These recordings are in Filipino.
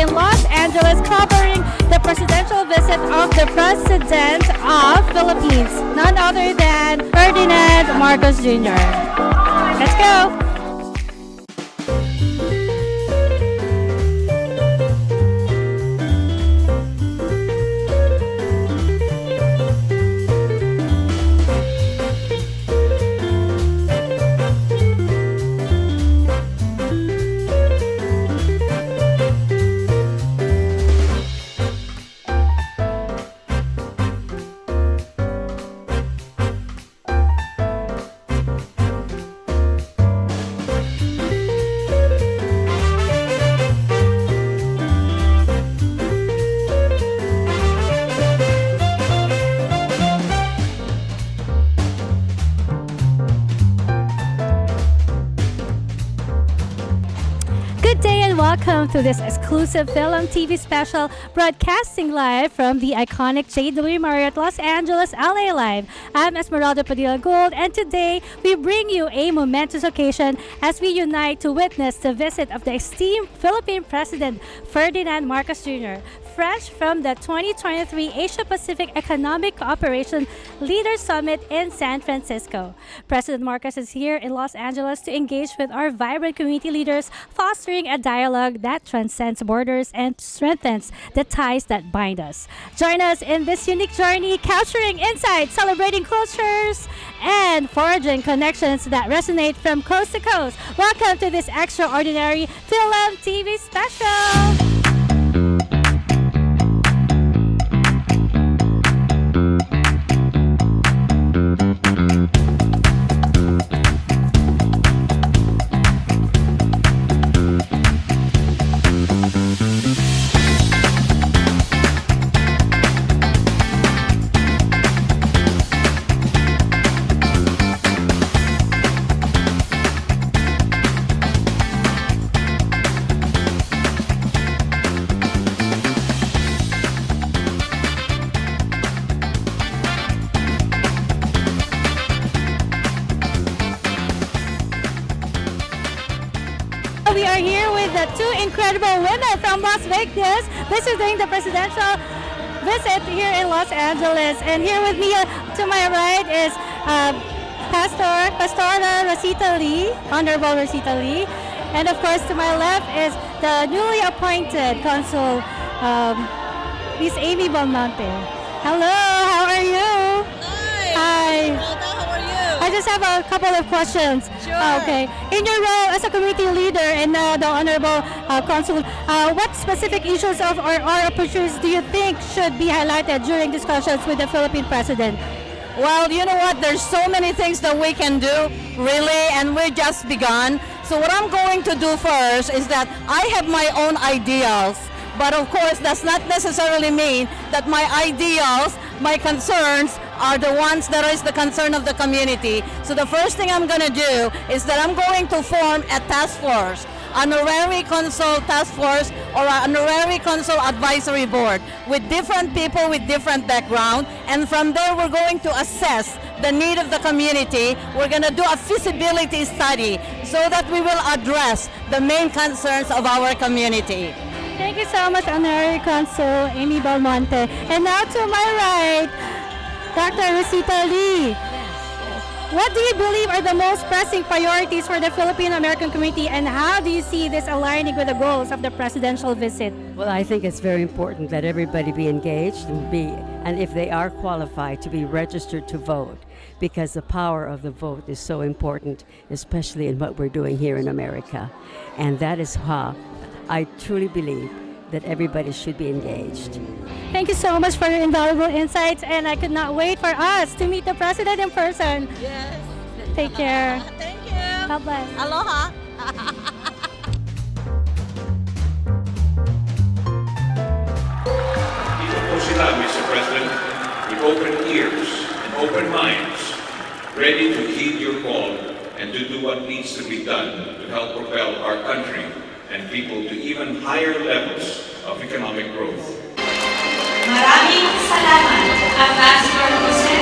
in Los Angeles covering the presidential visit of the President of Philippines, none other than Ferdinand Marcos Jr. Let's go! Good day and welcome to this exclusive FilAmTV special broadcasting live from the iconic JW Marriott Los Angeles LA Live. I'm Esmeralda Padilla Gold, and today we bring you a momentous occasion as we unite to witness the visit of the esteemed Philippine President Ferdinand Marcos Jr. fresh from the 2023 Asia-Pacific Economic Cooperation Leaders Summit in San Francisco. President Marcos is here in Los Angeles to engage with our vibrant community leaders, fostering a dialogue that transcends borders and strengthens the ties that bind us. Join us in this unique journey, capturing insights, celebrating cultures, and forging connections that resonate from coast to coast. Welcome to this extraordinary FilAmTV special! We are here with the two incredible women from Las Vegas visiting the presidential visit here in Los Angeles. And here with me to my right is Pastora Rosita Lee, Honorable Rosita Lee. And of course to my left is the newly appointed Consul, Miss Amy Belmonte. Hello, how are you? Hi. Hi. How are you? I just have a couple of questions. Sure. Okay. In your role as a community leader and the Honorable Consul, what specific issues or opportunities do you think should be highlighted during discussions with the Philippine President? Well, you know what? There's so many things that we can do, really, and we're just begun. So what I'm going to do first is that I have my own ideals, but of course does not necessarily mean that my ideals, my concerns, are the ones that is the concern of the community. So the first thing I'm going to do is that I'm going to form a task force, honorary consul task force or an honorary consul advisory board with different people with different background, and from there we're going to assess the need of the community. We're going to do a feasibility study so that we will address the main concerns of our community. Thank you so much, Honorary Consul Amy Belmonte. And now to my right, Dr. Rosita Lee. What do you believe are the most pressing priorities for the Filipino-American community, and how do you see this aligning with the goals of the presidential visit? Well, I think it's very important that everybody be engaged and if they are qualified, to be registered to vote, because the power of the vote is so important, especially in what we're doing here in America. And that is how I truly believe that everybody should be engaged. Thank you so much for your invaluable insights, and I could not wait for us to meet the President in person. Yes. Take care. Thank you. God bless. Aloha. Dito po sila, Mr. President, with open ears and open minds, ready to heed your call and to do what needs to be done to help propel our country and people to even higher levels of economic growth. Maraming salamat, Ambassador Jose.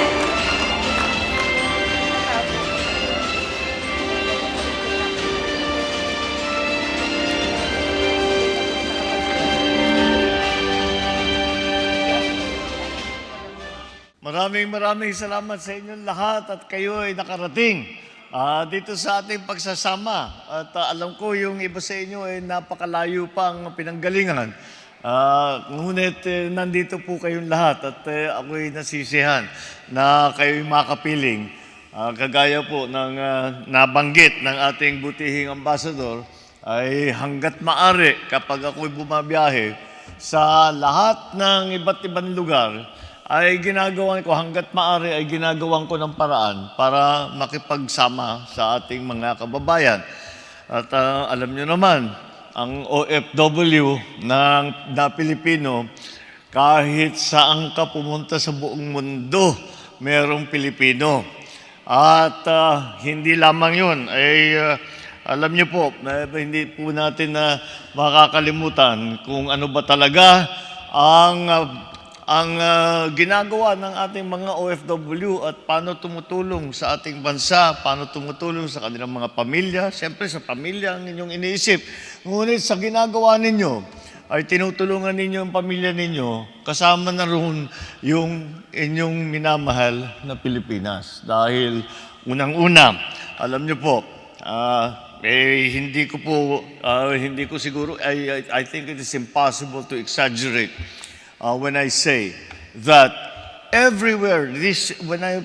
Maraming salamat sa inyong lahat at kayo ay nakarating dito sa ating pagsasama. At alam ko yung iba sa inyo ay napakalayo pang pinanggalingan. Ngunit nandito po kayong lahat at ako'y nasisihan na kayo'y makapiling. Kagaya po ng nabanggit ng ating butihing ambasador, ay hanggat maari kapag ako'y bumabiyahe sa lahat ng iba't ibang lugar, ay ginagawan ko, hanggat maaari ay ginagawan ko ng paraan para makipagsama sa ating mga kababayan. At alam nyo naman, ang OFW na Pilipino, kahit saan ka pumunta sa buong mundo, merong Pilipino. At hindi lamang yun, ay alam niyo po, hindi po natin na makakalimutan kung ano ba talaga ang ginagawa ng ating mga OFW at paano tumutulong sa ating bansa, paano tumutulong sa kanilang mga pamilya. Siyempre sa pamilya ang inyong iniisip. Ngunit sa ginagawa ninyo ay tinutulungan ninyo ang pamilya ninyo, kasama na roon yung inyong minamahal na Pilipinas. Dahil unang-una, alam niyo po, hindi ko siguro, I think it is impossible to exaggerate when I say that everywhere, when I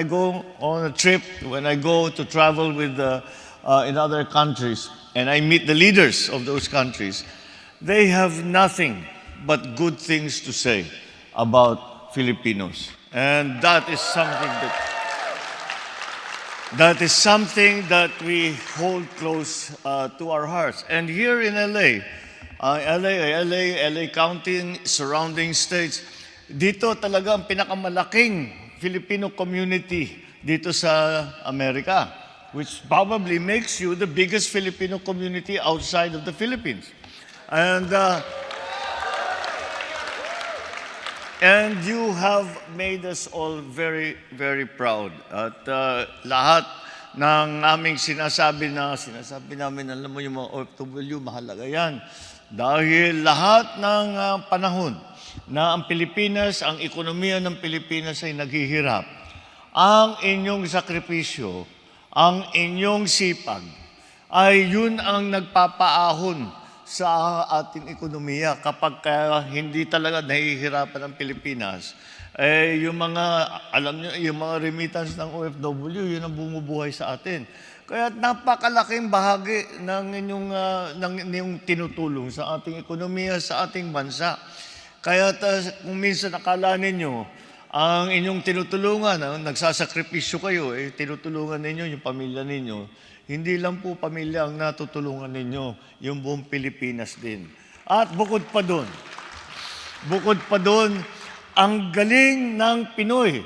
go on a trip, when I go to travel in other countries, and I meet the leaders of those countries, they have nothing but good things to say about Filipinos. And that is something that we hold close to our hearts. And here in LA County, surrounding states, dito talaga ang pinakamalaking Filipino community dito sa Amerika, which probably makes you the biggest Filipino community outside of the Philippines. And you have made us all very, very proud. At lahat ng aming sinasabi namin, alam mo yung mga OFW, mahalaga yan. Dahil lahat ng panahon na ang Pilipinas, ang ekonomiya ng Pilipinas ay naghihirap, ang inyong sakripisyo, ang inyong sipag, ay yun ang nagpapaahon sa ating ekonomiya. Kapag hindi talaga nahihirapan ang Pilipinas, yung mga, alam nyo, yung mga remittance ng OFW, yun ang bumubuhay sa atin. Kaya napakalaking bahagi ng inyong tinutulong sa ating ekonomiya, sa ating bansa. Kaya kung minsan akala ninyo, ang inyong tinutulungan, nagsasakripisyo kayo, tinutulungan ninyo yung pamilya ninyo. Hindi lang po pamilya ang natutulungan ninyo, yung buong Pilipinas din. At bukod pa doon, ang galing ng Pinoy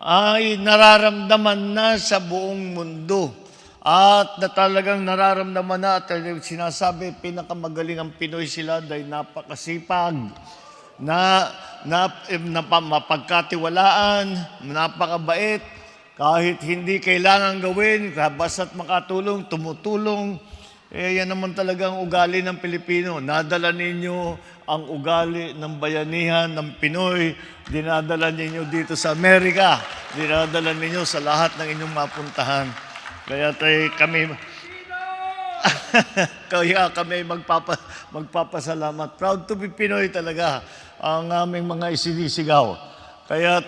ay nararamdaman na sa buong mundo. At na talagang nararamdaman na at sinasabi, pinakamagaling ang Pinoy sila dahil napakasipag, mapagkatiwalaan, napakabait, kahit hindi kailangan gawin, basta't makatulong, tumutulong. Yan naman talaga ang ugali ng Pilipino. Nadala ninyo ang ugali ng bayanihan ng Pinoy, dinadala ninyo dito sa Amerika, dinadala ninyo sa lahat ng inyong mapuntahan. Kaya kami magpapasalamat. Proud to be Pinoy talaga ang aming mga isinisigaw. Kaya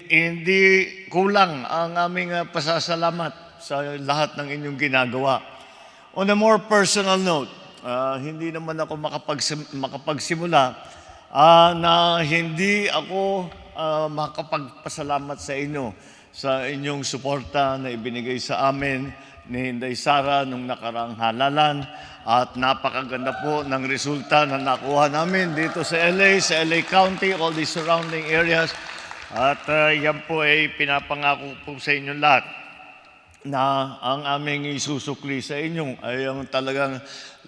hindi kulang ang aming pasasalamat sa lahat ng inyong ginagawa. On a more personal note, hindi naman ako makapagsimula na hindi ako makapagpasalamat sa inyo sa inyong suporta na ibinigay sa amin ni Inday Sara nung nakaraang halalan at napakaganda po ng resulta na nakuha namin dito sa LA County, all the surrounding areas. At yan po ay pinapangako po sa inyong lahat na ang aming isusukli sa inyo ay ang talagang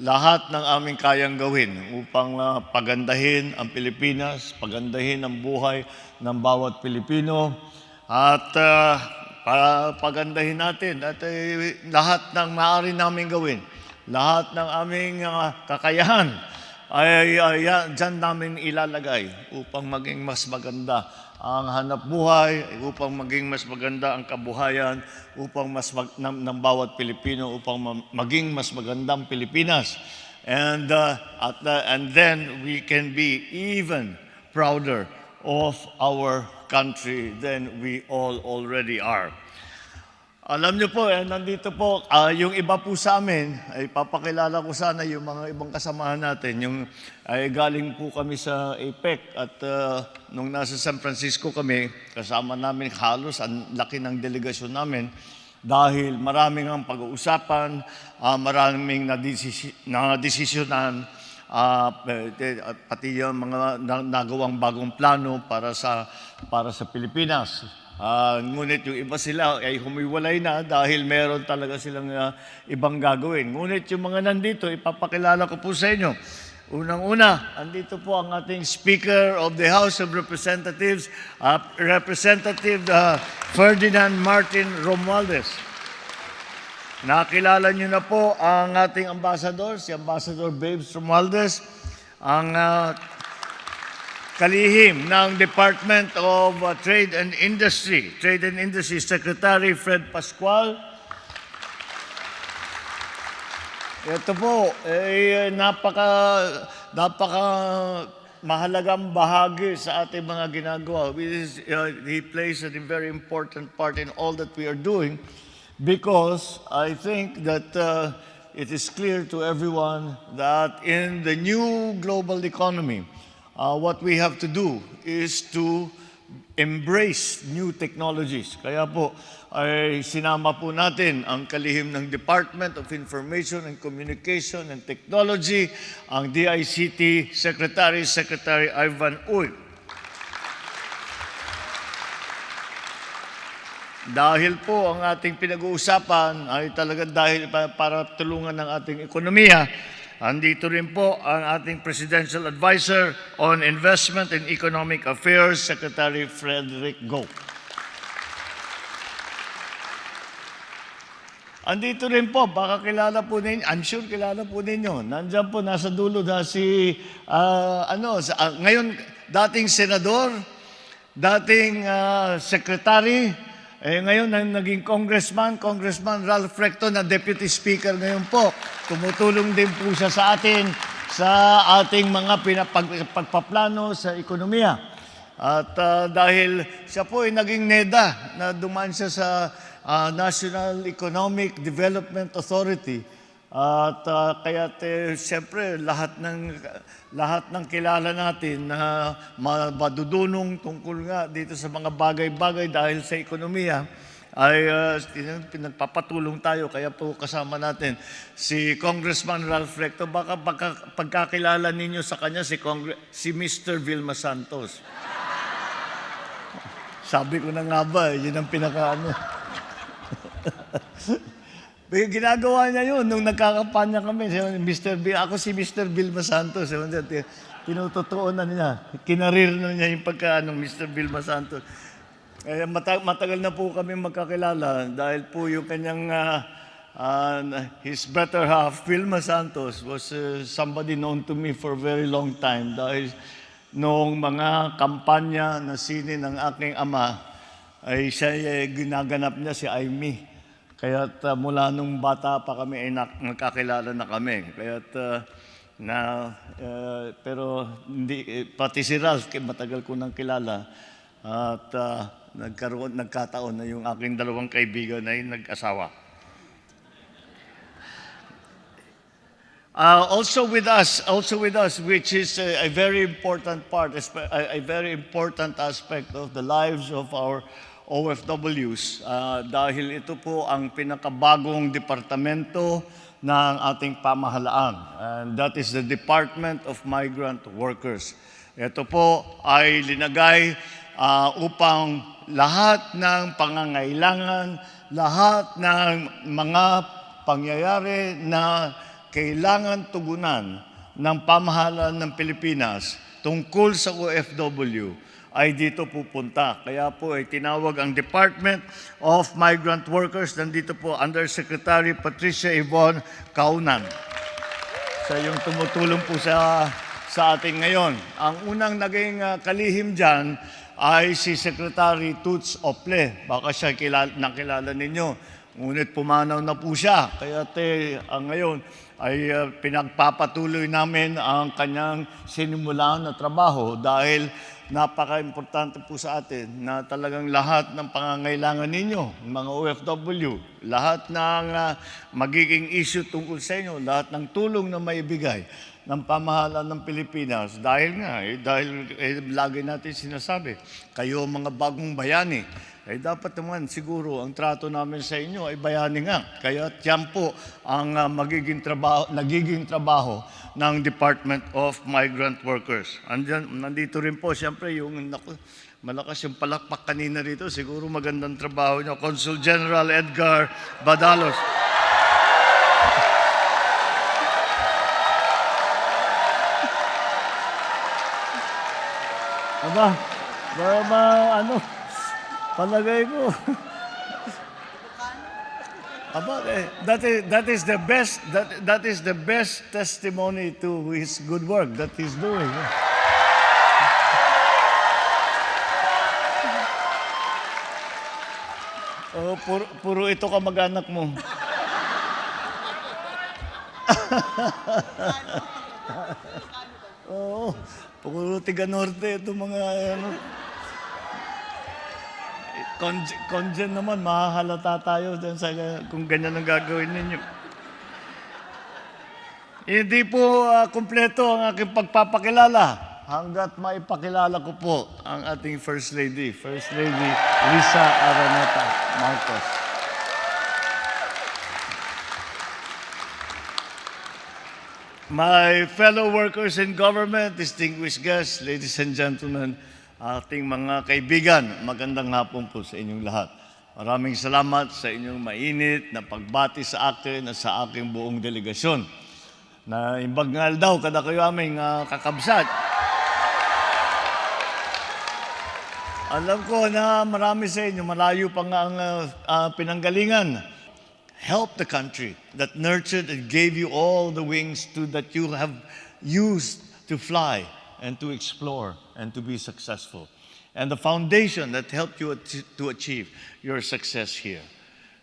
lahat ng aming kayang gawin upang pagandahin ang Pilipinas, pagandahin ang buhay ng bawat Pilipino, at pagandahin natin at lahat ng maaari namin gawin, lahat ng aming kakayahan dyan namin ilalagay upang maging mas maganda ang hanap buhay, upang maging mas maganda ang kabuhayan, upang ng bawat Pilipino, upang maging mas magandang Pilipinas. And then we can be even prouder of our country than we all already are. Alam niyo po, nandito po, yung iba po sa amin, ay papakilala ko sana yung mga ibang kasamahan natin. Ay galing po kami sa APEC at nung nasa San Francisco kami, kasama namin halos ang laki ng delegasyon namin dahil maraming ang pag-uusapan, maraming nadesisyonan, pati yung mga nagawang bagong plano para sa Pilipinas. Ngunit yung iba sila ay humiwalay na dahil meron talaga silang ibang gagawin. Ngunit yung mga nandito, ipapakilala ko po sa inyo. Unang-una, andito po ang ating Speaker of the House of Representatives, Representative Ferdinand Martin Romualdez. Nakilala niyo na po ang ating ambassador, si Ambassador Babes Romualdez, ang kalihim ng Department of Trade and Industry Secretary Fred Pascual. Ito po ay napaka mahalagang bahagi sa ating mga ginagawa. He plays a very important part in all that we are doing because I think that it is clear to everyone that in the new global economy, what we have to do is to embrace new technologies. Kaya po ay sinama po natin ang kalihim ng Department of Information and Communication and Technology, ang DICT Secretary Ivan Uy. Dahil po ang ating pinag-uusapan ay talagang dahil para tulungan ng ating ekonomiya, andito rin po ang ating Presidential Advisor on Investment and Economic Affairs, Secretary Frederick Go. Andito rin po, baka kilala po ninyo, I'm sure kilala po ninyo, nandiyan po, nasa dulo na si, ngayon, dating senador, dating secretary, ngayon naging Congressman Ralph Recto na Deputy Speaker ngayon po. Tumutulong din po siya sa atin sa ating mga pagpaplano sa ekonomiya. At dahil siya po ay naging NEDA na dumaan siya sa National Economic Development Authority. At kaya siyempre lahat ng kilala natin na madudunong tungkol nga dito sa mga bagay-bagay dahil sa ekonomiya ay pinagpapatulong tayo. Kaya po kasama natin si Congressman Ralph Recto. Baka pagkakilala ninyo sa kanya si Mr. Vilma Santos. Sabi ko na nga ba, yun ang pinakaano. Ginagawa niya yun nung nagkakampanya kami. Ako si Mr. Vilma Santos. Tinutotoo na niya. Kinarir na niya yung Mr. Vilma Santos. Matagal na po kami magkakilala dahil po yung kanyang his better half, Vilma Santos, was somebody known to me for a very long time dahil noong mga kampanya na sini ng aking ama ay siya ginaganap niya si Aimee. Kaya't mula nung bata pa kami ay nagkakilala na kami. Kaya't pero hindi pati si Ralph matagal ko nang kilala at nagkataon na yung aking dalawang kaibigan ay nag-asawa. Also with us, which is a very important part, a very important aspect of the lives of our OFWs dahil ito po ang pinakabagong departamento ng ating pamahalaan. And that is the Department of Migrant Workers. Ito po ay linagay upang lahat ng pangangailangan, lahat ng mga pangyayari na kailangan tugunan ng pamahalaan ng Pilipinas tungkol sa OFW ay dito pupunta. Kaya po ay tinawag ang Department of Migrant Workers. Nandito po Undersecretary Patricia Yvonne Kaunan. sa yung tumutulong po sa atin ngayon. Ang unang naging kalihim dyan ay si Secretary Toots Ople. Baka siya nakilala ninyo. Ngunit pumanaw na po siya. Kaya ngayon ay pinagpapatuloy namin ang kanyang sinimulan na trabaho dahil napaka-importante po sa atin na talagang lahat ng pangangailangan ninyo, mga OFW, lahat ng magiging issue tungkol sa inyo, lahat ng tulong na maibigay ng pamahalaan ng Pilipinas dahil lagi natin sinasabi, kayo mga bagong bayani, dapat naman siguro ang trato namin sa inyo ay bayani nga. Kaya yan po ang nagiging trabaho ng Department of Migrant Workers. Nandito rin po siyempre yung malakas yung palakpak kanina rito. Siguro magandang trabaho niyo. Consul General Edgar Badalos. Palagay ko. That is the best testimony to his good work that he's doing. Oh, puro ito kamag-anak mo. Oo, puro tiga-norte itong mga Congen naman, mahahalata tayo kung ganyan ang gagawin ninyo. Hindi po kumpleto ang aking pagpapakilala hanggat maipakilala ko po ang ating First Lady Risa Araneta Marcos. My fellow workers in government, distinguished guests, ladies and gentlemen, ating mga kaibigan, magandang hapon po sa inyong lahat. Maraming salamat sa inyong mainit na pagbati sa akin at sa aking buong delegasyon. Na imbagnal daw kada kayo aming kakabsat. Alam ko na marami sa inyo, malayo pa nga ang pinanggalingan. Help the country that nurtured and gave you all the wings that you have used to fly and to explore and to be successful. And the foundation that helped you to achieve your success here.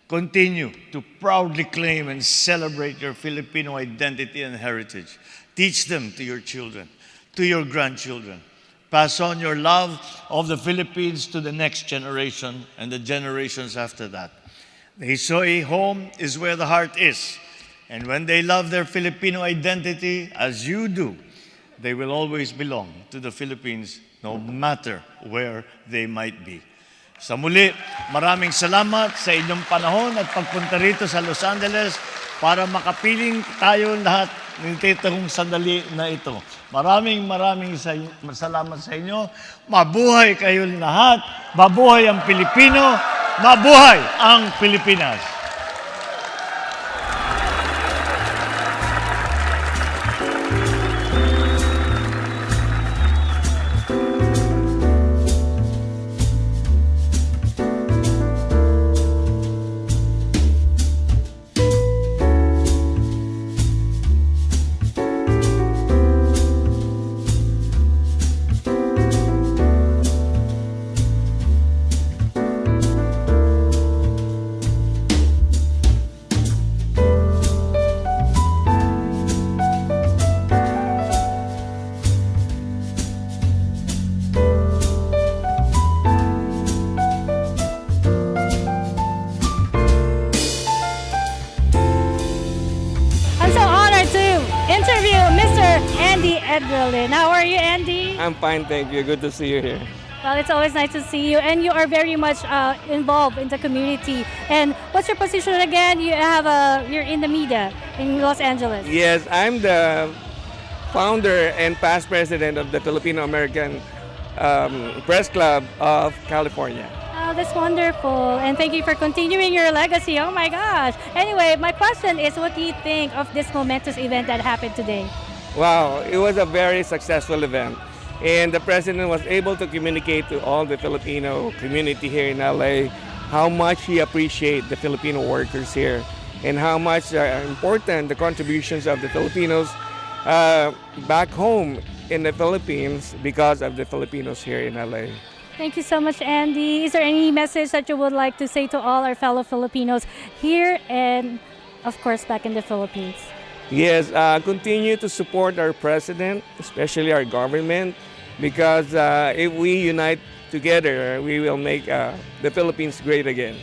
Continue to proudly claim and celebrate your Filipino identity and heritage. Teach them to your children, to your grandchildren. Pass on your love of the Philippines to the next generation and the generations after that. They say home is where the heart is. And when they love their Filipino identity as you do, they will always belong to the Philippines no matter where they might be. Sa muli, maraming salamat sa inyong panahon at pagpunta rito sa Los Angeles para makapiling tayo lahat ng titong sandali na ito. Maraming salamat sa inyo. Mabuhay kayo lahat. Mabuhay ang Pilipino. Mabuhay ang Pilipinas. How are you, Andy? I'm fine, thank you. Good to see you here. Well, it's always nice to see you, and you are very much involved in the community. And what's your position again? You're in the media in Los Angeles. Yes, I'm the founder and past president of the Filipino American Press Club of California. Oh, that's wonderful. And thank you for continuing your legacy. Oh my gosh. Anyway, my question is, what do you think of this momentous event that happened today? Wow, it was a very successful event. And the president was able to communicate to all the Filipino community here in LA how much he appreciates the Filipino workers here and how much important the contributions of the Filipinos back home in the Philippines because of the Filipinos here in LA. Thank you so much, Andy. Is there any message that you would like to say to all our fellow Filipinos here and, of course, back in the Philippines? Yes, continue to support our president, especially our government, because if we unite together, we will make the Philippines great again.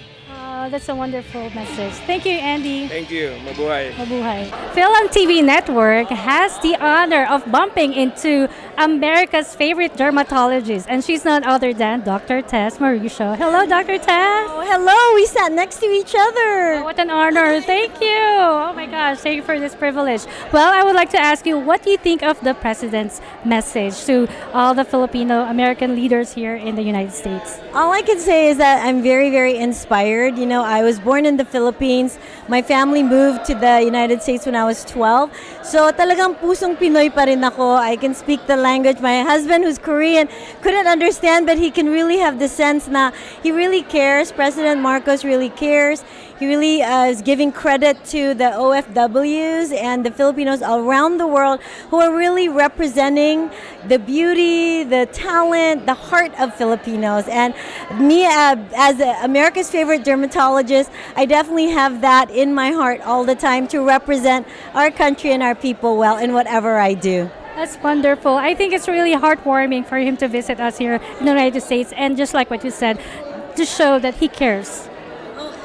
That's a wonderful message. Thank you, Andy. Thank you. Mabuhay. Mabuhay. FilAmTV Network has the honor of bumping into America's favorite dermatologist, and she's none other than Dr. Tess Mauricio. Hello, Dr. Tess. Oh, hello. We sat next to each other. Oh, what an honor. Thank you. Oh my gosh, thank you for this privilege. Well, I would like to ask you, what do you think of the President's message to all the Filipino American leaders here in the United States? All I can say is that I'm very, very inspired. You know, I was born in the Philippines. My family moved to the United States when I was 12. So talagang pusong Pinoy pa rin ako. I can speak the language. My husband, who's Korean, couldn't understand, but he can really have the sense na he really cares. President Marcos really cares. He really is giving credit to the OFWs and the Filipinos around the world who are really representing the beauty, the talent, the heart of Filipinos. And me, as America's favorite dermatologist, I definitely have that in my heart all the time to represent our country and our people well in whatever I do. That's wonderful. I think it's really heartwarming for him to visit us here in the United States, and just like what you said, to show that he cares.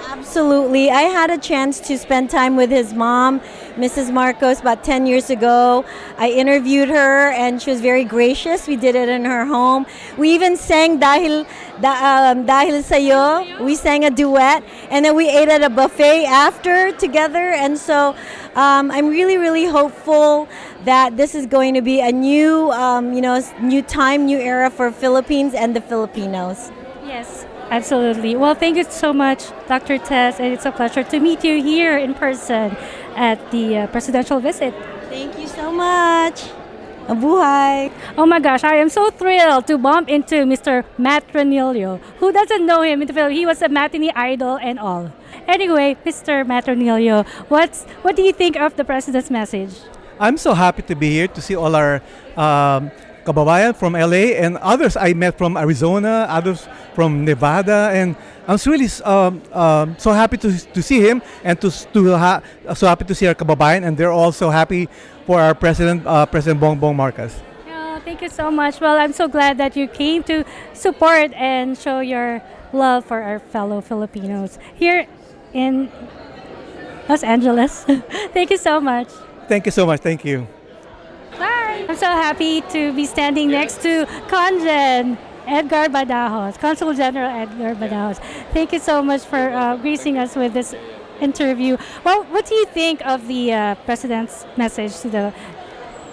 Absolutely. I had a chance to spend time with his mom, Mrs. Marcos, about 10 years ago. I interviewed her and she was very gracious. We did it in her home. We even sang Dahil Sa'yo. We sang a duet, and then we ate at a buffet after together. And so I'm really, really hopeful that this is going to be a new, new time, new era for Philippines and the Filipinos. Yes. Absolutely. Well, thank you so much, Dr. Tess, and it's a pleasure to meet you here in person at the presidential visit. Thank you so much. Mabuhay. Oh my gosh, I am so thrilled to bump into Mr. Matt Ranillo. Who doesn't know him in the Philippines? He was a matinee idol and all. Anyway, Mr. Matt Ranillo, what do you think of the president's message? I'm so happy to be here to see all our kababayan from LA and others I met from Arizona, others from Nevada, and I'm really so happy to see him and so happy to see our kababayan, and they're also happy for our President Bongbong Marcos. Oh, thank you so much. Well, I'm so glad that you came to support and show your love for our fellow Filipinos here in Los Angeles. Thank you so much. Thank you so much. Thank you. Bye. I'm so happy to be standing next to Congen Edgar Badajos, Consul General Edgar Badajos. Thank you so much for gracing us with this interview. Well, what do you think of the President's message to the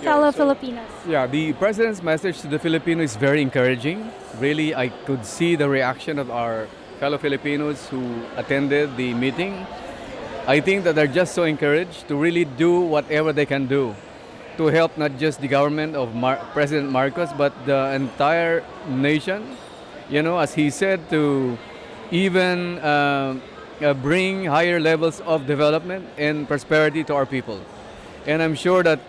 fellow Filipinos? Yeah, the President's message to the Filipinos is very encouraging. Really, I could see the reaction of our fellow Filipinos who attended the meeting. I think that they're just so encouraged to really do whatever they can do to help not just the government of President Marcos, but the entire nation. You know, as he said, to even bring higher levels of development and prosperity to our people. And I'm sure that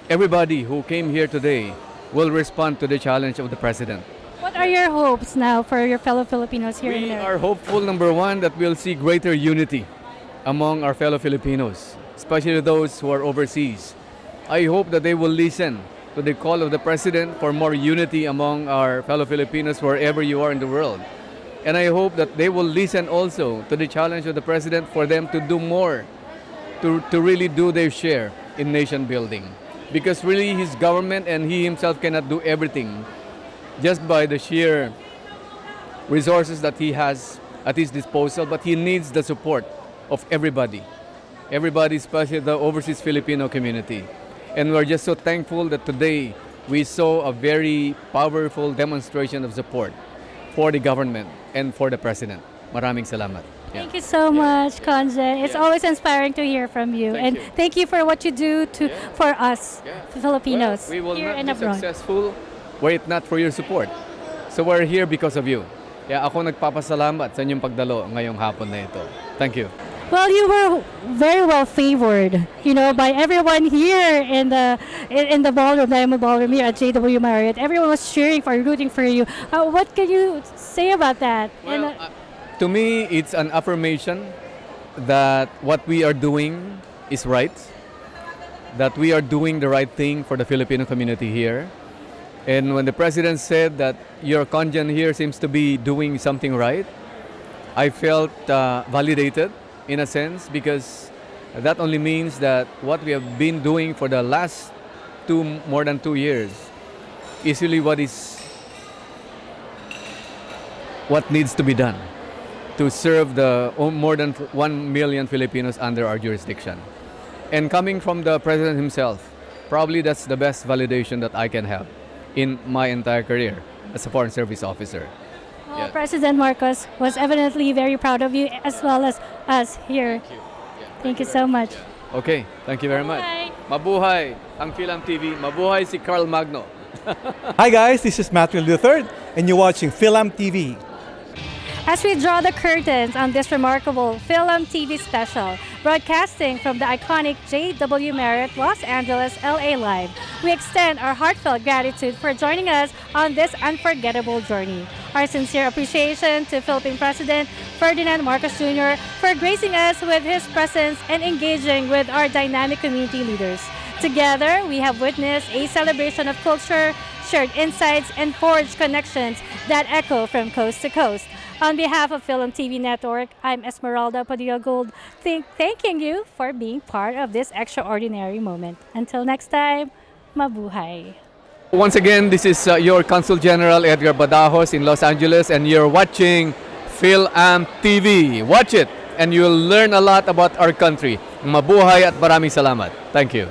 everybody who came here today will respond to the challenge of the President. What are your hopes now for your fellow Filipinos here in We there? are hopeful, number one, that we'll see greater unity among our fellow Filipinos, especially those who are overseas. I hope that they will listen to the call of the President for more unity among our fellow Filipinos wherever you are in the world. And I hope that they will listen also to the challenge of the President for them to do more, to really do their share in nation building. Because really his government and he himself cannot do everything just by the sheer resources that he has at his disposal, but he needs the support of everybody, especially the overseas Filipino community. And we're just so thankful that today we saw a very powerful demonstration of support for the government and for the President. Maraming salamat. Yeah. Thank you so much, Conjen. It's always inspiring to hear from you. Thank you for what you do for us, Filipinos, Well, we will here not and be abroad. successful were it not for your support. So we're here because of you. Kaya ako nagpapasalamat sa inyong pagdalo ngayong hapon na ito. Thank you. Well, you were very well favored, by everyone here in the ballroom, Diamond Ballroom here at JW Marriott. Everyone was cheering for, rooting for you. What can you say about that? Well, to me, it's an affirmation that what we are doing is right, that we are doing the right thing for the Filipino community here. And when the president said that your conjan here seems to be doing something right, I felt validated in a sense, because that only means that what we have been doing for the last more than 2 years is really what needs to be done to serve the more than 1 million Filipinos under our jurisdiction. And coming from the president himself, probably that's the best validation that I can have in my entire career as a Foreign Service officer. Well, Yeah. President Marcos was evidently very proud of you as well as us here. Thank you so much. Okay, thank you very much. Mabuhay ang FilAmTV, mabuhay si Carl Magno. Hi guys, this is Matthew III, and you're watching FilAmTV. As we draw the curtains on this remarkable FilAmTV special, broadcasting from the iconic JW Marriott Los Angeles, LA Live, we extend our heartfelt gratitude for joining us on this unforgettable journey. Our sincere appreciation to Philippine President Ferdinand Marcos Jr. for gracing us with his presence and engaging with our dynamic community leaders. Together, we have witnessed a celebration of culture, shared insights, and forged connections that echo from coast to coast. On behalf of FilAmTV Network, I'm Esmeralda Padilla-Gould, thanking you for being part of this extraordinary moment. Until next time, mabuhay. Once again, this is your Consul General Edgar Badajos in Los Angeles, and you're watching FilAmTV. Watch it, and you'll learn a lot about our country. Mabuhay at maraming salamat. Thank you.